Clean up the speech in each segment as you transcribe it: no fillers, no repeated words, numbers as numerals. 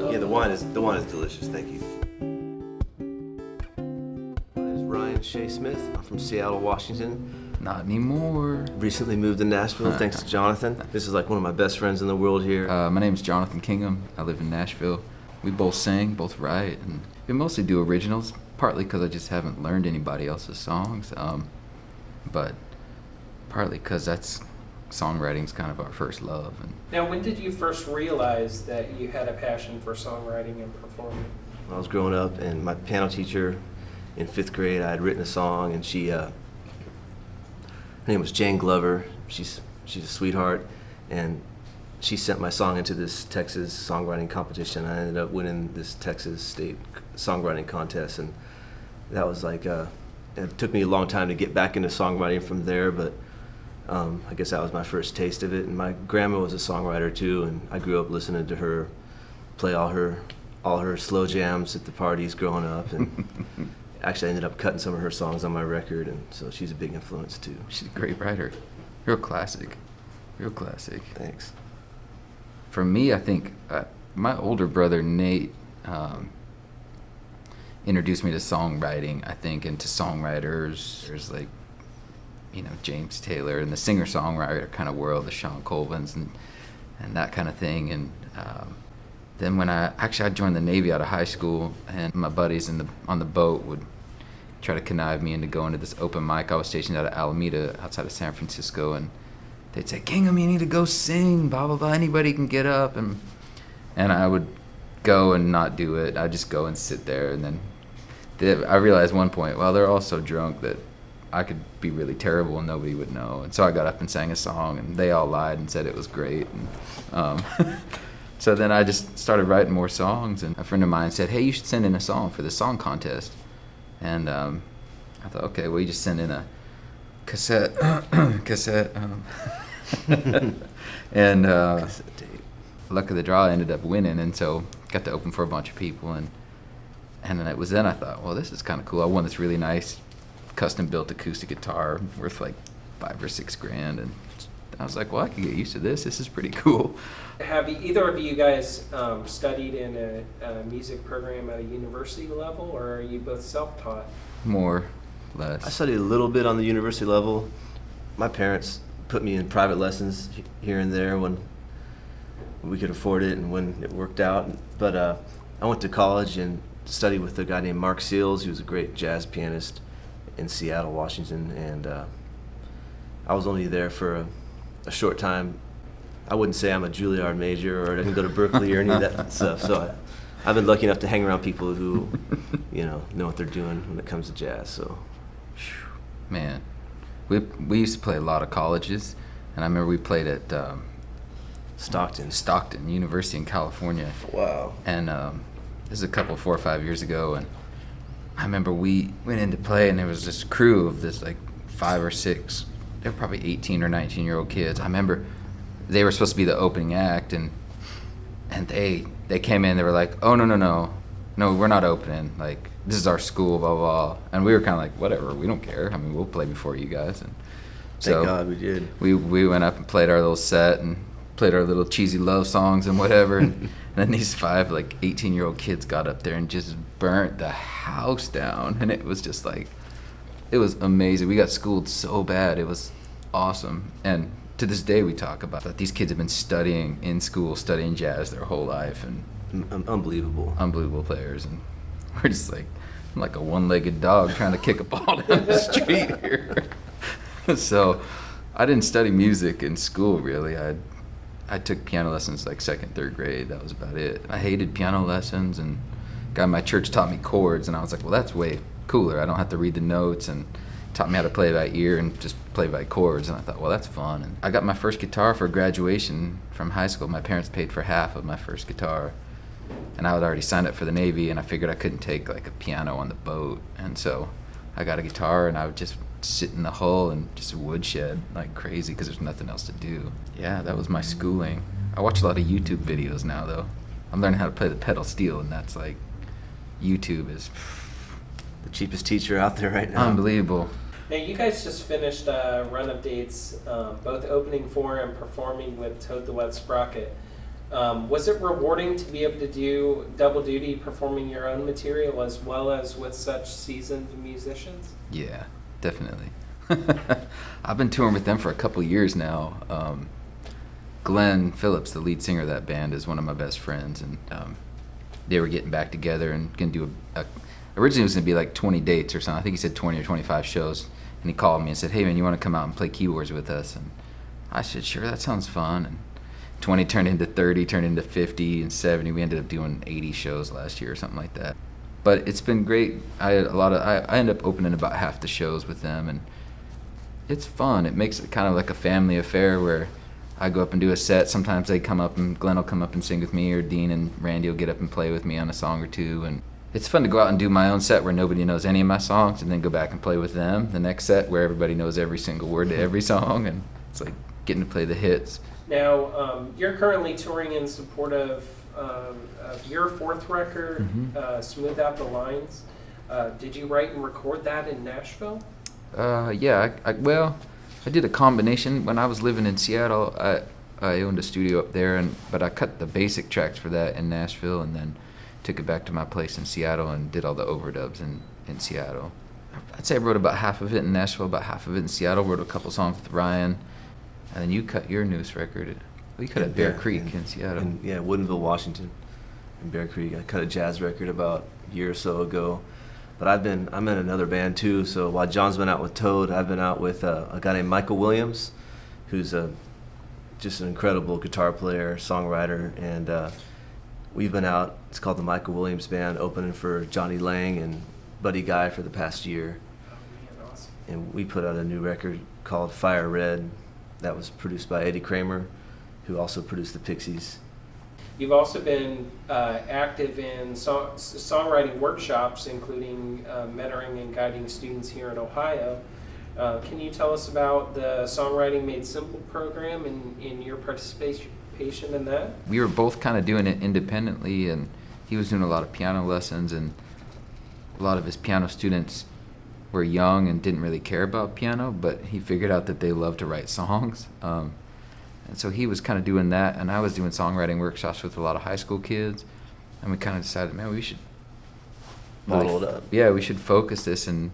Yeah, the wine is delicious. Thank you. My name is Ryan Shea Smith. I'm from Seattle, Washington. Not anymore. Recently moved to Nashville thanks to Jonathan. This is like one of my best friends in the world here. My name's Jonathan Kingham. I live in Nashville. We both sing, both write, and we mostly do originals, partly because I just haven't learned anybody else's songs, but partly because songwriting's kind of our first love. And now, when did you first realize that you had a passion for songwriting and performing? When I was growing up, and my piano teacher in 5th grade, I had written a song, and her name was Jane Glover. She's a sweetheart, and she sent my song into this Texas songwriting competition. I ended up winning this Texas state songwriting contest, and that was like, it took me a long time to get back into songwriting from there, but I guess that was my first taste of it. And my grandma was a songwriter too, and I grew up listening to her play all her slow jams at the parties growing up, and actually I ended up cutting some of her songs on my record, and so she's a big influence too. she's a great writer. Real classic. Real classic. Thanks. For me, I think my older brother Nate introduced me to songwriting, I think, and to songwriters. There's like, James Taylor and the singer-songwriter kind of world, the Sean Colvins and that kind of thing. And then when I joined the Navy out of high school, and my buddies on the boat would try to connive me into going to this open mic. I was stationed out of Alameda, outside of San Francisco, and they'd say, "Kingham, you need to go sing, blah, blah, blah, anybody can get up." And I would go and not do it. I'd just go and sit there. And then I realized one point, well, they're all so drunk that I could be really terrible and nobody would know. And so I got up and sang a song, and they all lied and said it was great. And so then I just started writing more songs, and a friend of mine said, "Hey, you should send in a song for the song contest." And I thought, okay, well, you just send in a cassette, and Cassette tape. luck of the draw, I ended up winning, and so got to open for a bunch of people, and then it was then I thought, well, this is kind of cool. I won this really nice custom-built acoustic guitar worth like $5 or $6 grand, and I was like, well, I can get used to this. This is pretty cool. Have either of you guys studied in a music program at a university level, or are you both self-taught? More, less. I studied a little bit on the university level. My parents put me in private lessons here and there when we could afford it and when it worked out. But I went to college and studied with a guy named Mark Seals, who was a great jazz pianist in Seattle, Washington, and I was only there for a short time. I wouldn't say I'm a Juilliard major or I didn't go to Berkeley or any of that stuff. So I've been lucky enough to hang around people who, know what they're doing when it comes to jazz. So, Man, we used to play a lot of colleges, and I remember we played at Stockton University in California. Wow. And this is 4 or 5 years ago, and I remember we went in to play, and there was this crew of this like 5 or 6, they were probably 18 or 19-year-old kids. I remember they were supposed to be the opening act, and they came in, they were like, "Oh, no, we're not opening, like, this is our school, blah, blah." And we were kind of like, whatever, we don't care. I mean, we'll play before you guys. And so Thank God we did. We went up and played our little set and played our little cheesy love songs and whatever. And then these 5, 18-year-old kids got up there and just burnt the house down. And it was just like, it was amazing. We got schooled so bad. It was awesome. And to this day, we talk about that these kids have been studying in school, studying jazz their whole life, and unbelievable players. And we're just like, I'm like a one-legged dog trying to kick a ball down the street here. So I didn't study music in school, really. I took piano lessons like 2nd, 3rd grade. That was about it. I hated piano lessons, and a guy in my church taught me chords, and I was like, well, that's way cooler. I don't have to read the notes, and taught me how to play by ear and just play by chords. And I thought, well, that's fun. And I got my first guitar for graduation from high school. My parents paid for half of my first guitar, and I had already signed up for the Navy, and I figured I couldn't take like a piano on the boat. And so I got a guitar, and I would just sit in the hull and just woodshed like crazy because there's nothing else to do. Yeah, that was my schooling. I watch a lot of YouTube videos now, though. I'm learning how to play the pedal steel, and that's like, YouTube is The cheapest teacher out there right now. unbelievable. Now, you guys just finished a run of dates, both opening for and performing with Toad the Wet Sprocket. Was it rewarding to be able to do double duty, performing your own material as well as with such seasoned musicians? Yeah, definitely. I've been touring with them for a couple years now. Glenn Phillips, the lead singer of that band, is one of my best friends, and they were getting back together and gonna do originally it was gonna be like 20 dates or something. I think he said 20 or 25 shows, and he called me and said, "Hey man, you want to come out and play keyboards with us?" And I said, "Sure, that sounds fun." And 20 turned into 30, turned into 50 and 70. We ended up doing 80 shows last year or something like that. But it's been great. I ended up opening about half the shows with them, and it's fun. It makes it kind of like a family affair where I go up and do a set. Sometimes they come up and Glenn will come up and sing with me, or Dean and Randy will get up and play with me on a song or two. And it's fun to go out and do my own set where nobody knows any of my songs, and then go back and play with them the next set where everybody knows every single word to every song, and it's like getting to play the hits. Now, you're currently touring in support of your fourth record, Smooth Out the Lines. Did you write and record that in Nashville? Yeah, I did a combination. When I was living in Seattle, I owned a studio up there, but I cut the basic tracks for that in Nashville, and then took it back to my place in Seattle and did all the overdubs in Seattle. I'd say I wrote about half of it in Nashville, about half of it in Seattle. Wrote a couple songs with Ryan, and then you cut your newest record. You cut at Bear Creek in Seattle. Woodinville, Washington, in Bear Creek. I cut a jazz record about a year or so ago. But I'm in another band too. So while John's been out with Toad, I've been out with a guy named Michael Williams, who's just an incredible guitar player, songwriter, and we've been out. It's called the Michael Williams Band, opening for Johnny Lang and Buddy Guy for the past year. Oh man, awesome. And we put out a new record called Fire Red that was produced by Eddie Kramer, who also produced the Pixies. You've also been active in songwriting workshops, including mentoring and guiding students here in Ohio. Can you tell us about the Songwriting Made Simple program and your participation in that? We were both kind of doing it independently, and he was doing a lot of piano lessons, and a lot of his piano students were young and didn't really care about piano, but he figured out that they love to write songs. And so he was kind of doing that, and I was doing songwriting workshops with a lot of high school kids, and we kind of decided, man, we should Model it up. Yeah, we should focus this, and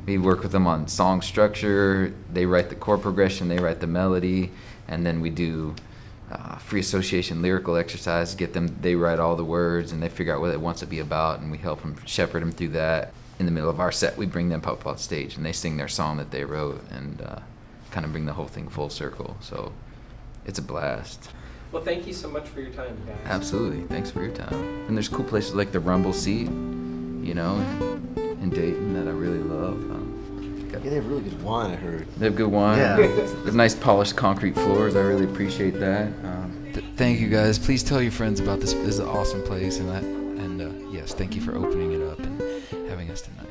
we work with them on song structure. They write the chord progression, they write the melody, and then we do free association lyrical exercise. They write all the words, and they figure out what it wants to be about, and we help them, shepherd them through that. In the middle of our set, we bring them up on stage, and they sing their song that they wrote, and kind of bring the whole thing full circle. So it's a blast. Well, thank you so much for your time, guys. Absolutely. Thanks for your time. And there's cool places like the Rumbleseat, in Dayton that I really love. Yeah, they have really good wine, I heard. They have good wine. Yeah. There's nice polished concrete floors. I really appreciate that. Thank you guys. Please tell your friends about this. This is an awesome place, and yes, thank you for opening it up and having us tonight.